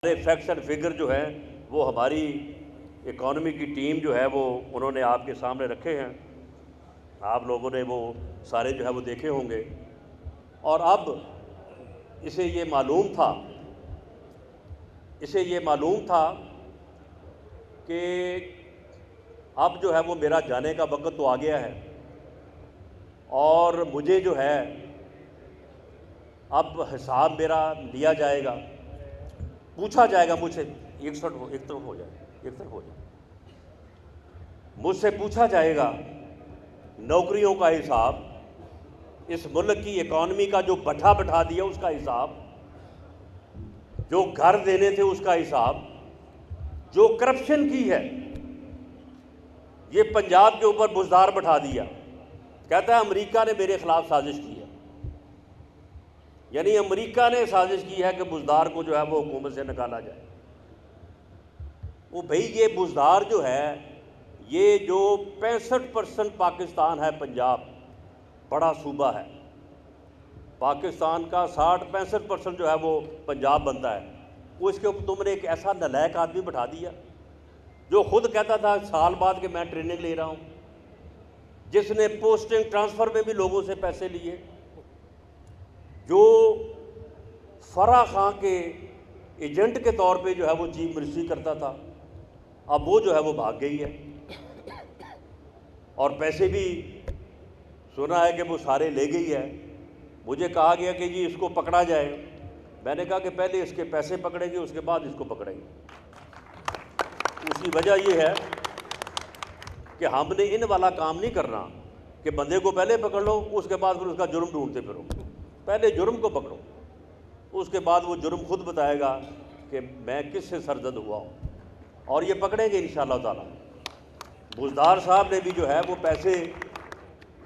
सारे facts and figure जो है वो हमारी इकॉनमी की टीम जो है वो उन्होंने आपके सामने रखे हैं। आप लोगों ने वो सारे जो है वो देखे होंगे और अब इसे ये मालूम था कि अब जो है वो मेरा जाने का वक्त तो आ गया है और मुझे जो है अब हिसाब मेरा लिया जाएगा, पूछा जाएगा मुझसे। एक तरफ हो जाए मुझसे पूछा जाएगा नौकरियों का हिसाब, इस मुल्क की इकॉनमी का जो बैठा दिया उसका हिसाब, जो घर देने थे उसका हिसाब, जो करप्शन की है ये पंजाब के ऊपर बुजदार बैठा दिया। कहता है अमेरिका ने मेरे खिलाफ साजिश की है, यानी अमेरिका ने साजिश की है कि बुजदार को जो है वो हुकूमत से निकाला जाए। वो भाई ये बुजदार जो है, ये जो 65% पाकिस्तान है, पंजाब बड़ा सूबा है, पाकिस्तान का 60-65% जो है वो पंजाब बनता है। वो इसके ऊपर तुमने एक ऐसा नालायक आदमी बैठा दिया जो खुद कहता था साल बाद कि मैं ट्रेनिंग ले रहा हूँ, जिसने पोस्टिंग ट्रांसफ़र में भी लोगों से पैसे लिए, जो फराह खां के एजेंट के तौर पे जो है वो चीफ मिनिस्ट्री करता था, अब वो जो है वो भाग गई है और पैसे भी सुना है कि वो सारे ले गई है। मुझे कहा गया कि जी इसको पकड़ा जाए। मैंने कहा कि पहले इसके पैसे पकड़ेंगे उसके बाद इसको पकड़ेंगे। उसकी वजह ये है कि हमने इन वाला काम नहीं करना कि बंदे को पहले पकड़ लो उसके बाद फिर उसका जुर्म ढूंढते फिरो। पहले जुर्म को पकड़ो, उसके बाद वो जुर्म खुद बताएगा कि मैं किससे सरजद हुआ हूँ, और ये पकड़ेंगे इंशाअल्लाह ताला। बुजदार साहब ने भी जो है वो पैसे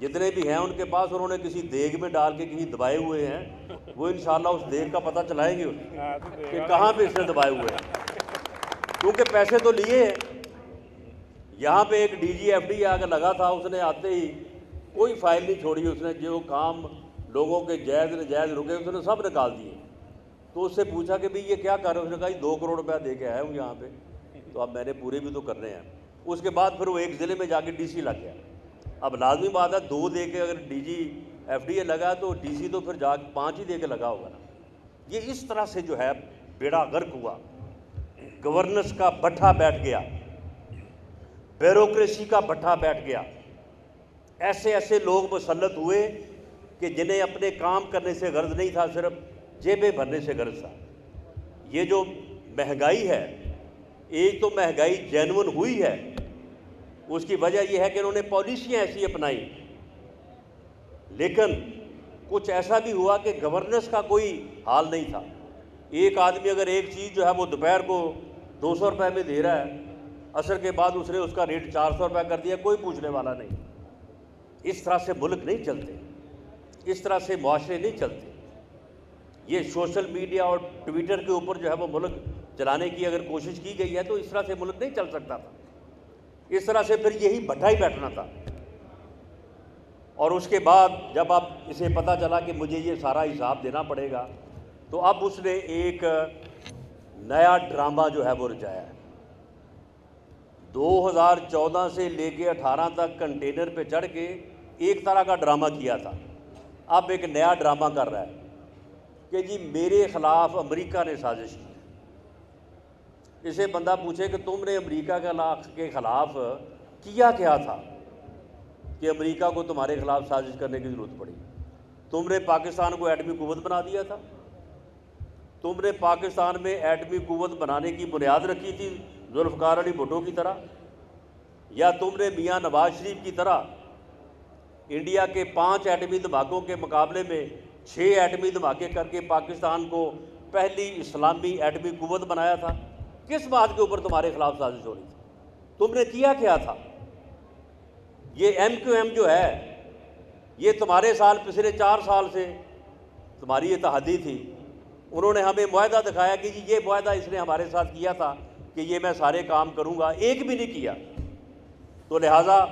जितने भी हैं उनके पास उन्होंने किसी देग में डाल के कहीं दबाए हुए हैं। वो इंशाअल्लाह उस देग का पता चलाएंगे कि कहाँ पे इसने दबाए हुए हैं, क्योंकि पैसे तो लिए हैं। यहाँ पे एक DGFD आकर लगा था, उसने आते ही कोई फाइल नहीं छोड़ी, उसने जो काम लोगों के जायज़ नजायज़ रुके उसने सब निकाल दिए। तो उससे पूछा कि भाई ये क्या कर रहे हो? उसने कहा 2 करोड़ रुपया दे के आया हूँ यहाँ पे, तो अब मैंने पूरे भी तो करने हैं। उसके बाद फिर वो एक ज़िले में जाके DC लग गया। अब लाजमी बात है 2 दे के अगर DGFD लगा तो DC तो फिर जा 5 ही दे के लगा होगा ना। ये इस तरह से जो है बेड़ा गर्क हुआ, गवर्नेंस का भट्ठा बैठ गया, ब्यूरोक्रेसी का भट्ठा बैठ गया। ऐसे ऐसे लोग मुसल्लत हुए कि जिन्हें अपने काम करने से गर्ज नहीं था, सिर्फ जेबें भरने से गर्ज था। ये जो महंगाई है, एक तो महंगाई जेन्युइन हुई है, उसकी वजह यह है कि इन्होंने पॉलिसियाँ ऐसी अपनाई, लेकिन कुछ ऐसा भी हुआ कि गवर्नेंस का कोई हाल नहीं था। एक आदमी अगर एक चीज़ जो है वो दोपहर को 200 रुपये में दे रहा है, असर के बाद उसने उसका रेट 400 रुपये कर दिया, कोई पूछने वाला नहीं। इस तरह से मुल्क नहीं चलते, इस तरह से मुआशरे नहीं चलते। ये सोशल मीडिया और ट्विटर के ऊपर जो है वो मुल्क चलाने की अगर कोशिश की गई है तो इस तरह से मुल्क नहीं चल सकता था। इस तरह से फिर यही भट्ठा ही बैठना था। और उसके बाद जब अब इसे पता चला कि मुझे ये सारा हिसाब देना पड़ेगा, तो अब उसने एक नया ड्रामा जो है वो रचाया है। 2014 से लेके 18 तक कंटेनर पे चढ़ के एक तरह का ड्रामा किया था, अब एक नया ड्रामा कर रहा है कि जी मेरे ख़िलाफ़ अमेरिका ने साजिश की। इसे बंदा पूछे कि तुमने अमेरिका के ख़िलाफ़ किया क्या था कि अमेरिका को तुम्हारे ख़िलाफ़ साजिश करने की ज़रूरत पड़ी? तुमने पाकिस्तान को एटमी कुव्वत बना दिया था, तुमने पाकिस्तान में एटमी कुव्वत बनाने की बुनियाद रखी थी जुल्फ़िकार अली भुट्टो की तरह, या तुमने मियाँ नवाज शरीफ की तरह इंडिया के 5 एटमी धमाकों के मुकाबले में 6 एटमी धमाके करके पाकिस्तान को पहली इस्लामी एटमी कुव्वत बनाया था? किस बात के ऊपर तुम्हारे खिलाफ साजिश हो रही थी? तुमने किया क्या था? ये MQM जो है, ये तुम्हारे साल पिछले 4 साल से तुम्हारी ये तहदी थी। उन्होंने हमें मुआहदा दिखाया कि जी ये मुआहदा इसने हमारे साथ किया था कि ये मैं सारे काम करूँगा, एक भी नहीं किया। तो लिहाजा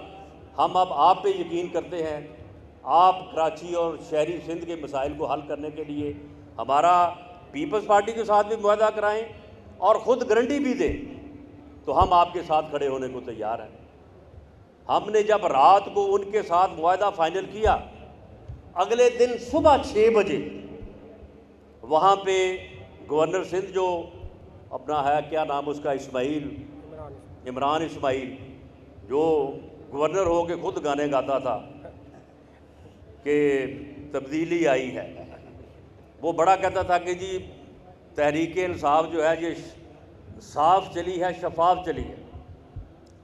हम अब आप पे यकीन करते हैं। आप कराची और शहरी सिंध के मसाइल को हल करने के लिए हमारा पीपल्स पार्टी के साथ भी मुआहदा कराएं और ख़ुद गारंटी भी दे तो हम आपके साथ खड़े होने को तैयार हैं। हमने जब रात को उनके साथ मुआहदा फाइनल किया, अगले दिन सुबह 6 बजे वहाँ पे गवर्नर सिंध जो अपना है, क्या नाम उसका, इमरान इस्माइल, जो गवर्नर हो के खुद गाने गाता था कि तब्दीली आई है, वो बड़ा कहता था कि जी तहरीक इंसाफ जो है ये साफ चली है, शफाफ चली है,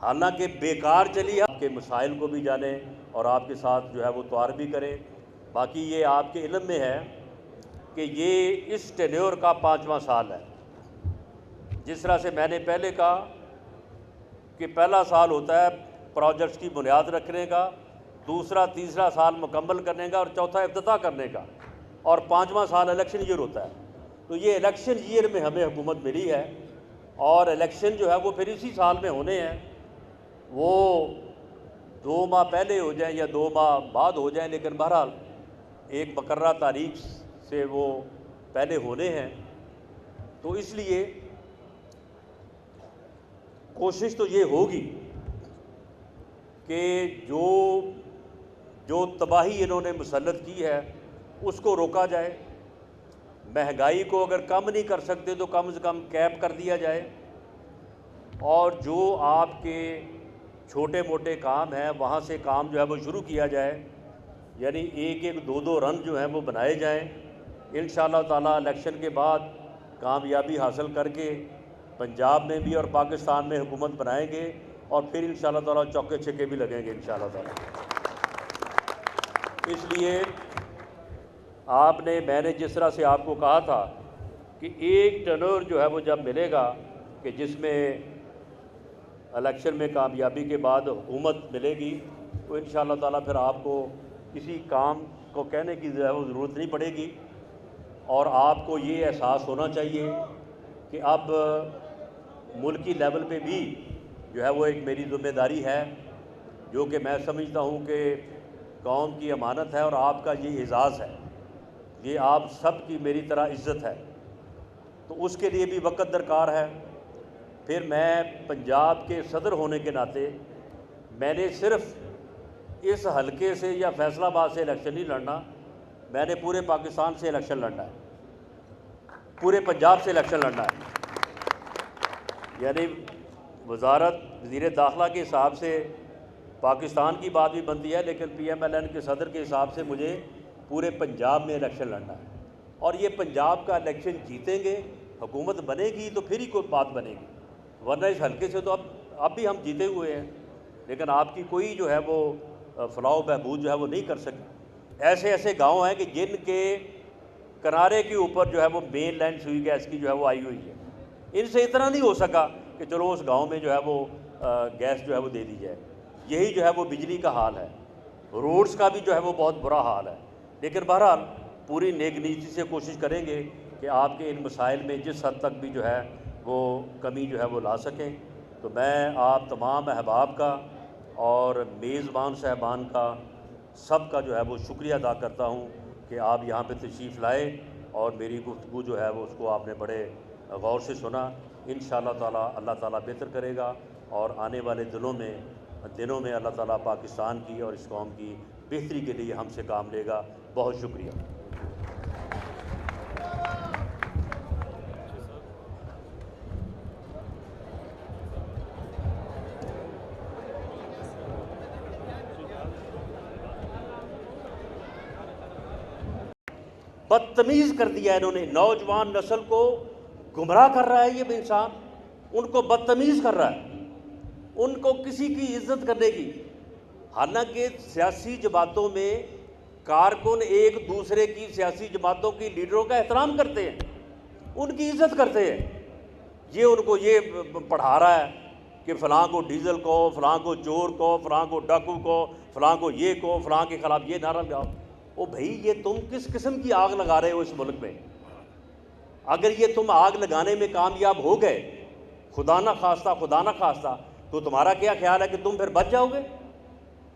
हालांकि बेकार चली है। आपके मसाइल को भी जाने और आपके साथ जो है वो तौर भी करें। बाकी ये आपके इल्म में है कि ये इस टेन्योर का 5वां साल है। जिस तरह से मैंने पहले कहा कि पहला साल होता है प्रोजेक्ट्स की बुनियाद रखने का, दूसरा तीसरा साल मुकम्मल करने का और चौथा इफ्तिताह करने का, और 5वां साल इलेक्शन ईयर होता है। तो ये इलेक्शन ईयर में हमें हुकूमत मिली है और इलेक्शन जो है वो फिर इसी साल में होने हैं। वो 2 माह पहले हो जाएं या 2 माह बाद हो जाएं, लेकिन बहरहाल एक मुकर्रर तारीख से वो पहले होने हैं। तो इसलिए कोशिश तो ये होगी कि जो तबाही इन्होंने मुसल्लत की है उसको रोका जाए। महंगाई को अगर कम नहीं कर सकते तो कम से कम कैप कर दिया जाए, और जो आपके छोटे मोटे काम हैं वहाँ से काम जो है वो शुरू किया जाए, यानी एक एक 2-2 रन जो हैं वो बनाए जाएं। इंशाअल्लाह ताला इलेक्शन के बाद कामयाबी हासिल करके पंजाब में भी और पाकिस्तान में हुकूमत बनाएंगे और फिर इंशाअल्लाह ताला चौके छक्के भी लगेंगे इंशाअल्लाह ताला। इसलिए मैंने जिस तरह से आपको कहा था कि एक टेन्योर जो है वो जब मिलेगा कि जिसमें इलेक्शन में कामयाबी के बाद हुकूमत मिलेगी, तो इंशाअल्लाह ताला फिर आपको किसी काम को कहने की ज़रूरत नहीं पड़ेगी। और आपको ये एहसास होना चाहिए कि अब मुल्की लेवल पे भी जो है वो एक मेरी ज़िम्मेदारी है, जो कि मैं समझता हूँ कि कौम की अमानत है और आपका ये एज़ाज़ है, ये आप सब की मेरी तरह इज़्ज़त है। तो उसके लिए भी वक़्त दरकार है। फिर मैं पंजाब के सदर होने के नाते मैंने सिर्फ़ इस हलके से या फैसलाबाद से इलेक्शन नहीं लड़ना, मैंने पूरे पाकिस्तान से इलेक्शन लड़ना है, पूरे पंजाब से इलेक्शन लड़ना है। यानी वज़ीर दाखिला के हिसाब से पाकिस्तान की बात भी बनती है, लेकिन PMLN के सदर के हिसाब से मुझे पूरे पंजाब में इलेक्शन लड़ना है। और ये पंजाब का इलेक्शन जीतेंगे, हुकूमत बनेगी तो फिर ही कोई बात बनेगी, वरना इस हल्के से तो अब भी हम जीते हुए हैं, लेकिन आपकी कोई जो है वो फलाह बहबूद जो है वो नहीं कर सकते। ऐसे ऐसे गांव हैं कि जिनके किनारे के ऊपर जो है वो मेन लाइन सुई गैस की जो है वो आई हुई है, इनसे इतना नहीं हो सका कि चलो उस गांव में जो है वो गैस जो है वो दे दी जाए। यही जो है वो बिजली का हाल है, रोड्स का भी जो है वो बहुत बुरा हाल है। लेकिन बहरहाल पूरी नेक नीति से कोशिश करेंगे कि आपके इन मसाइल में जिस हद तक भी जो है वो कमी जो है वो ला सकें। तो मैं आप तमाम अहबाब का और मेज़बान साहबान का सब का जो है वो शुक्रिया अदा करता हूँ कि आप यहाँ पे तशरीफ़ लाए और मेरी गुफ्तगू जो है वो उसको आपने बड़े गौर से सुना। इंशाअल्लाह ताला अल्लाह ताला बेहतर करेगा और आने वाले दिनों में अल्लाह ताला पाकिस्तान की और इस कौम की बेहतरी के लिए हमसे काम लेगा। बहुत शुक्रिया। बदतमीज़ कर दिया इन्होंने, नौजवान नस्ल को गुमराह कर रहा है ये इंसान, उनको बदतमीज़ कर रहा है, उनको किसी की इज्जत करने की। हालांकि सियासी जमातों में कारकुन एक दूसरे की सियासी जमातों की लीडरों का एहतराम करते हैं, उनकी इज्जत करते हैं। ये उनको ये पढ़ा रहा है कि फ़लाँ को डीज़ल को, फ़लाँ को चोर को, फ़लाँ को डाकू को, फ़लाँ को ये को, फ़लाँ के ख़िलाफ़ ये नारा लगाओ। ओ भाई, ये तुम किस किस्म की आग लगा रहे हो इस मुल्क में? अगर ये तुम आग लगाने में कामयाब हो गए, खुदा ना खास्ता, तो तुम्हारा क्या ख्याल है कि तुम फिर बच जाओगे?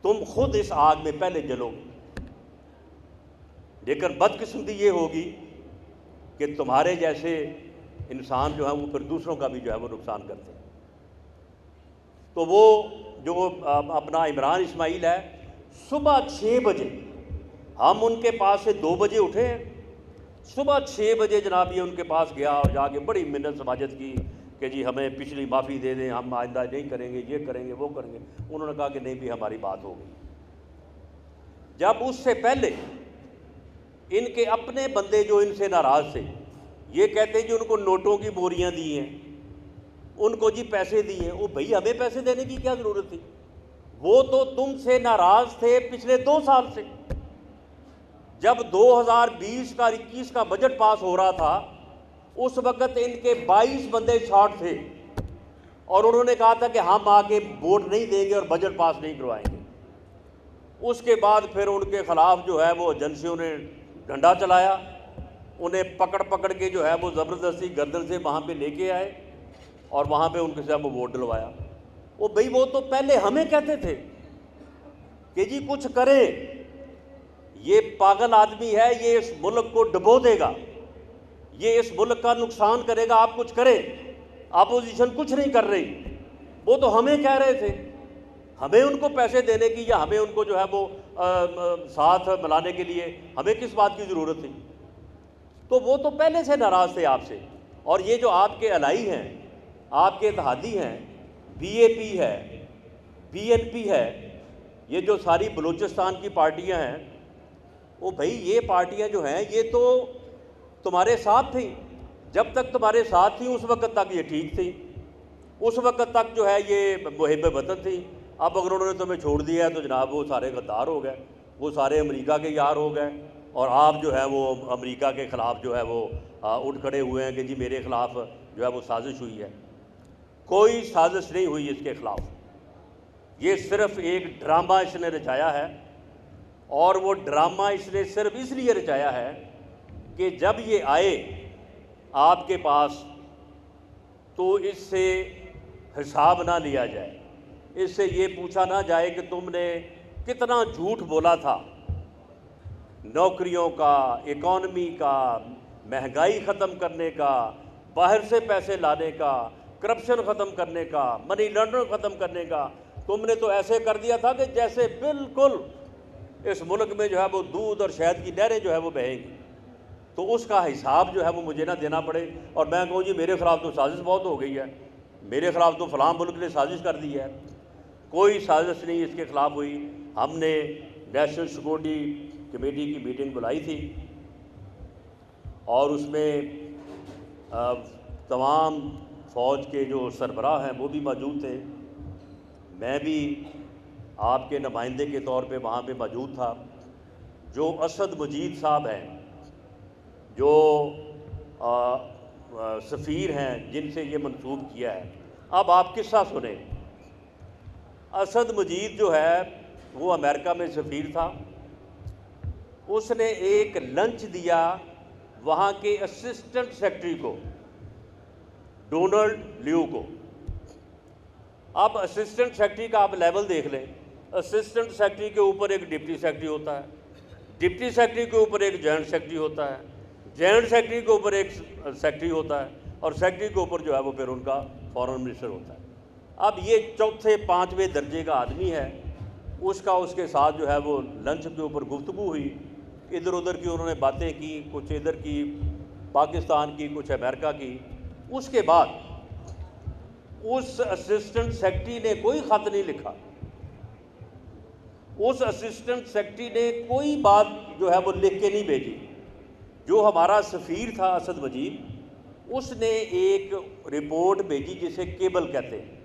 तुम खुद इस आग में पहले जलोगे। लेकिन बदकिस्मती ये होगी कि तुम्हारे जैसे इंसान जो है वो फिर दूसरों का भी जो है वो नुकसान करते हैं। तो वो जो अपना इमरान इस्माइल है, सुबह 6 बजे हम उनके पास से 2 बजे उठे हैं, सुबह 6 बजे जनाब ये उनके पास गया और जाके बड़ी मिन्नत समाजत की कि जी हमें पिछली माफ़ी दे दें, हम आइंदा नहीं करेंगे, ये करेंगे वो करेंगे। उन्होंने कहा कि नहीं भी हमारी बात हो गई। जब उससे पहले इनके अपने बंदे जो इनसे नाराज़ थे, ये कहते हैं कि उनको नोटों की बोरियां दी हैं, उनको जी पैसे दिए। वो भाई हमें पैसे देने की क्या ज़रूरत थी? वो तो तुमसे नाराज़ थे पिछले 2 साल से। जब 2020 का 21 का बजट पास हो रहा था, उस वक़्त इनके 22 बंदे शॉर्ट थे और उन्होंने कहा था कि हम आके वोट नहीं देंगे और बजट पास नहीं करवाएंगे। उसके बाद फिर उनके ख़िलाफ़ जो है वो एजेंसियों ने डंडा चलाया, उन्हें पकड़ पकड़ के जो है वो ज़बरदस्ती गर्दन से वहाँ पे लेके आए और वहाँ पे उनके साथ वो वोट डलवाया। वो भाई वो तो पहले हमें कहते थे कि जी कुछ करें, ये पागल आदमी है, ये इस मुल्क को डुबो देगा, ये इस मुल्क का नुकसान करेगा, आप कुछ करें। अपोजिशन कुछ नहीं कर रही। वो तो हमें कह रहे थे, हमें उनको पैसे देने की या हमें उनको जो है वो साथ मिलाने के लिए हमें किस बात की ज़रूरत थी? तो वो तो पहले से नाराज़ थे आपसे। और ये जो आपके अलाई हैं, आपके इत्तेहादी हैं, BAP है, BNP है, ये जो सारी बलूचिस्तान की पार्टियां हैं, वो भाई ये पार्टियां जो हैं ये तो तुम्हारे साथ थी। जब तक तुम्हारे साथ थी उस वक़्त तक ये ठीक थी, उस वक़्त तक जो है ये मुहिब वतन थी। अब अगर उन्होंने तुम्हें छोड़ दिया है तो जनाब वो सारे गद्दार हो गए, वो सारे अमेरिका के यार हो गए और आप जो है वो अमेरिका के ख़िलाफ़ जो है वो उठ खड़े हुए हैं कि जी मेरे ख़िलाफ़ जो है वो साजिश हुई है। कोई साजिश नहीं हुई इसके ख़िलाफ़, ये सिर्फ़ एक ड्रामा इसने रचाया है और वो ड्रामा इसने सिर्फ इसलिए रचाया है कि जब ये आए आपके पास तो इससे हिसाब ना लिया जाए, इससे ये पूछा ना जाए कि तुमने कितना झूठ बोला था नौकरियों का, इकॉनमी का, महंगाई ख़त्म करने का, बाहर से पैसे लाने का, करप्शन ख़त्म करने का, मनी लॉन्ड्रिंग ख़त्म करने का। तुमने तो ऐसे कर दिया था कि जैसे बिल्कुल इस मुल्क में जो है वो दूध और शहद की नहरें जो है वो बहेंगी। तो उसका हिसाब जो है वो मुझे ना देना पड़े और मैं कहूँ जी मेरे ख़िलाफ़ तो साजिश बहुत हो गई है, मेरे ख़िलाफ़ तो फ़लाँ मुल्क ने साजिश कर दी है। कोई साजिश नहीं इसके ख़िलाफ़ हुई। हमने नेशनल सिक्योरिटी कमेटी की मीटिंग बुलाई थी और उसमें तमाम फ़ौज के जो सरबराह हैं वो भी मौजूद थे। मैं भी आपके नुमाइंदे के तौर पे वहाँ पे मौजूद था। जो असद मजीद साहब हैं, जो सफ़ीर हैं जिनसे ये मंसूब किया है, अब आप किस्सा सुने। असद मजीद जो है वो अमेरिका में सफ़ीर था, उसने एक लंच दिया वहाँ के असिस्टेंट सेक्रेटरी को, डोनाल्ड लियो को। अब असिस्टेंट सेक्रेटरी का आप लेवल देख लें, असिस्टेंट सेक्रेटरी के ऊपर एक डिप्टी सेक्रेटरी होता है, डिप्टी सेक्रेटरी के ऊपर एक जॉइंट सेक्रेटरी होता है, जॉइंट सेक्रेटरी के ऊपर एक सेक्रेटरी होता है और सेक्रेटरी के ऊपर जो है वो फिर उनका फॉरेन मिनिस्टर होता है। अब ये चौथे 5वें दर्जे का आदमी है, उसका उसके साथ जो है वो लंच के ऊपर गुफ्तगू हुई, इधर उधर की उन्होंने बातें की, कुछ इधर की पाकिस्तान की, कुछ अमेरिका की। उसके बाद उस असिस्टेंट सेक्रेटरी ने कोई ख़त नहीं लिखा, उस असिस्टेंट सेक्रेटरी ने कोई बात जो है वो लिख के नहीं भेजी। जो हमारा सफ़ीर था असद मजीद, उसने एक रिपोर्ट भेजी जिसे केबल कहते हैं,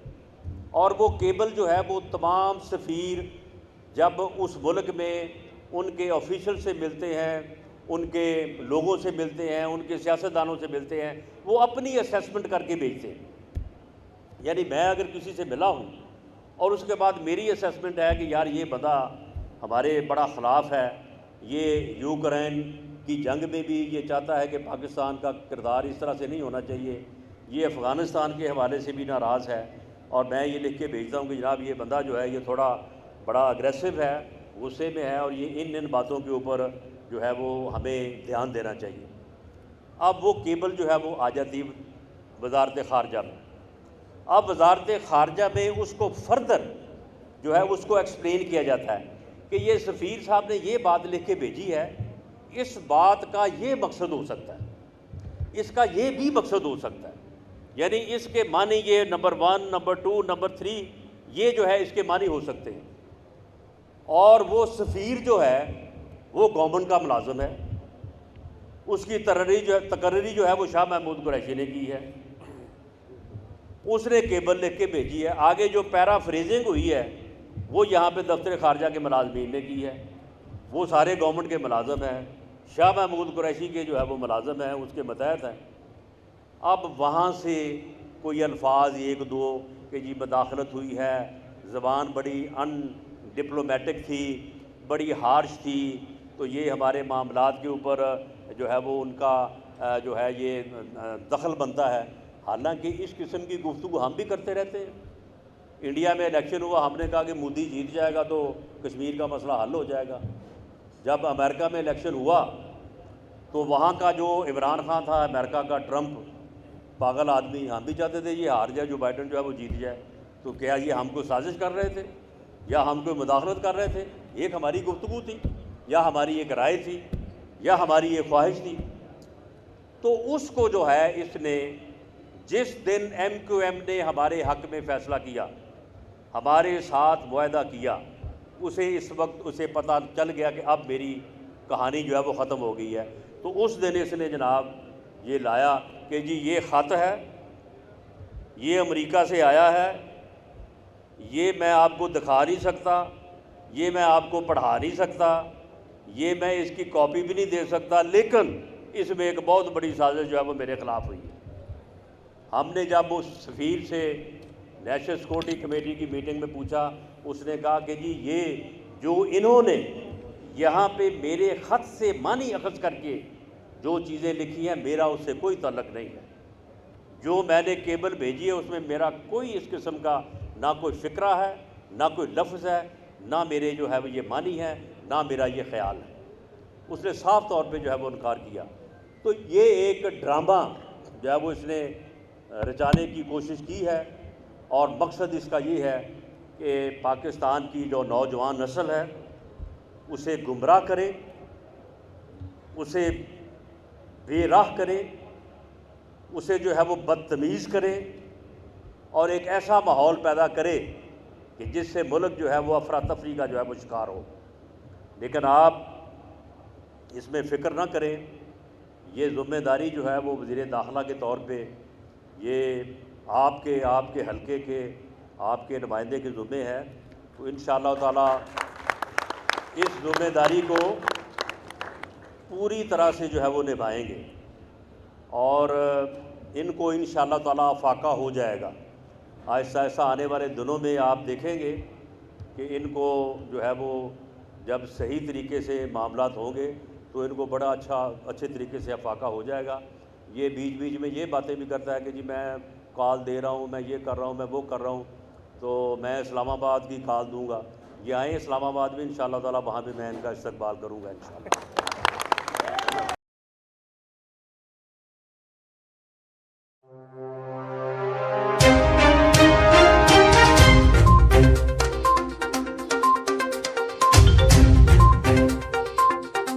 और वो केबल जो है वो तमाम सफ़ीर जब उस मुल्क में उनके ऑफिशियल से मिलते हैं, उनके लोगों से मिलते हैं, उनके सियासतदानों से मिलते हैं, वो अपनी असेसमेंट करके भेजते हैं। यानी मैं अगर किसी से मिला हूँ और उसके बाद मेरी असेसमेंट है कि यार ये बंदा हमारे बड़ा ख़िलाफ़ है, ये यूक्रेन की जंग में भी ये चाहता है कि पाकिस्तान का किरदार इस तरह से नहीं होना चाहिए, ये अफ़गानिस्तान के हवाले से भी नाराज़ है, और मैं ये लिख के भेजता हूँ कि जनाब ये बंदा जो है ये थोड़ा बड़ा अग्रेसिव है, गुस्से में है और ये इन बातों के ऊपर जो है वो हमें ध्यान देना चाहिए। अब वो केबल जो है वो आ जाती वजारत ख़ारजा में। अब वजारत ख़ारजा में उसको फर्दर जो है उसको एक्सप्लेन किया जाता है कि ये सफ़ीर साहब ने ये बात लिख के भेजी है, इस बात का ये मकसद हो सकता है, इसका ये भी मकसद हो सकता है, यानी इसके मानी ये नंबर 1, नंबर 2, नंबर 3 ये जो है इसके मानी हो सकते हैं। और वो सफ़ीर जो है वो गवर्नमेंट का मुलाजम है, उसकी तकर्री जो है वो शाह महमूद कुरैशी ने की है, उसने केबल लिख के भेजी है। आगे जो पैराफ्रेजिंग हुई है वो यहाँ पे दफ्तर ख़ारजा के मुलाजमीन ने की है, वो सारे गवर्नमेंट के मुलाजम हैं, शाह महमूद कुरैशी के जो है वो मुलाजम हैं, उसके मतहत हैं। अब वहाँ से कोई अल्फाज एक दो कि जी मदाखलत हुई है, ज़बान बड़ी अनडिप्लोमेटिक थी, बड़ी हार्श थी, तो ये हमारे मामलात के ऊपर जो है वो उनका जो है ये दखल बनता है। हालांकि इस किस्म की गुफ्तगू हम भी करते रहते हैं। इंडिया में इलेक्शन हुआ, हमने कहा कि मोदी जीत जाएगा तो कश्मीर का मसला हल हो जाएगा। जब अमेरिका में इलेक्शन हुआ तो वहाँ का जो इमरान खान था, अमेरिका का ट्रंप पागल आदमी, हम भी चाहते थे ये हार जाए, जो बाइडन जो है वो जीत जाए। तो क्या ये हमको साजिश कर रहे थे या हम कोई मुदाखलत कर रहे थे? एक हमारी गुफ्तगू थी या हमारी एक राय थी या हमारी एक ख्वाहिश थी। तो उसको जो है इसने जिस दिन MQM ने हमारे हक़ में फ़ैसला किया, हमारे साथ मुआहदा किया, उसे इस वक्त उसे पता चल गया कि अब मेरी कहानी जो है वो ख़त्म हो गई है। तो उस दिन इसने जनाब ये लाया कि जी ये ख़त है, ये अमेरिका से आया है, ये मैं आपको दिखा नहीं सकता, ये मैं आपको पढ़ा नहीं सकता, ये मैं इसकी कॉपी भी नहीं दे सकता, लेकिन इसमें एक बहुत बड़ी साजिश जो है वो मेरे ख़िलाफ़ हुई है। हमने जब उस सफ़ीर से नेशनल सिक्योरिटी कमेटी की मीटिंग में पूछा, उसने कहा कि जी ये जो इन्होंने यहाँ पे मेरे ख़त से मानी अखज़ करके जो चीज़ें लिखी हैं, मेरा उससे कोई ताल्लुक़ नहीं है। जो मैंने केबल भेजी है उसमें मेरा कोई इस किस्म का ना कोई फ़िक्रा है, ना कोई लफ्ज़ है, ना मेरे जो है वो ये मानी है, ना मेरा ये ख़्याल है। उसने साफ़ तौर पे जो है वो इनकार किया। तो ये एक ड्रामा जो है वो इसने रचाने की कोशिश की है और मकसद इसका ये है कि पाकिस्तान की जो नौजवान नस्ल है उसे गुमराह करे, उसे बेराह करे, उसे जो है वो बदतमीज़ करे और एक ऐसा माहौल पैदा करे कि जिससे मुल्क जो है वो अफरा तफरी का जो है वो शिकार हो। लेकिन आप इसमें फ़िक्र ना करें, ये ज़िम्मेदारी जो है वो वज़ीर दाखिला के तौर पे ये आपके हलके के आपके नुमाइंदे के ज़िम्मे है। तो इंशाअल्लाह ताला इस ज़िम्मेदारी को पूरी तरह से जो है वो निभाएंगे और इनको इंशाअल्लाह ताला फाका हो जाएगा। आहिस्ता आहिस्ता आने वाले दिनों में आप देखेंगे कि इनको जो है वो जब सही तरीके से मामलात होंगे तो इनको बड़ा अच्छे तरीके से फाका हो जाएगा। ये बीच बीच में ये बातें भी करता है कि जी मैं कॉल दे रहा हूँ, मैं ये कर रहा हूँ, मैं वो कर रहा हूँ, तो मैं इस्लामाबाद की कॉल दूँगा। ये आए इस्लामाबाद में इंशाअल्लाह ताला, वहाँ भी मैं इनका इस्तकबाल करूँगा इंशाअल्लाह।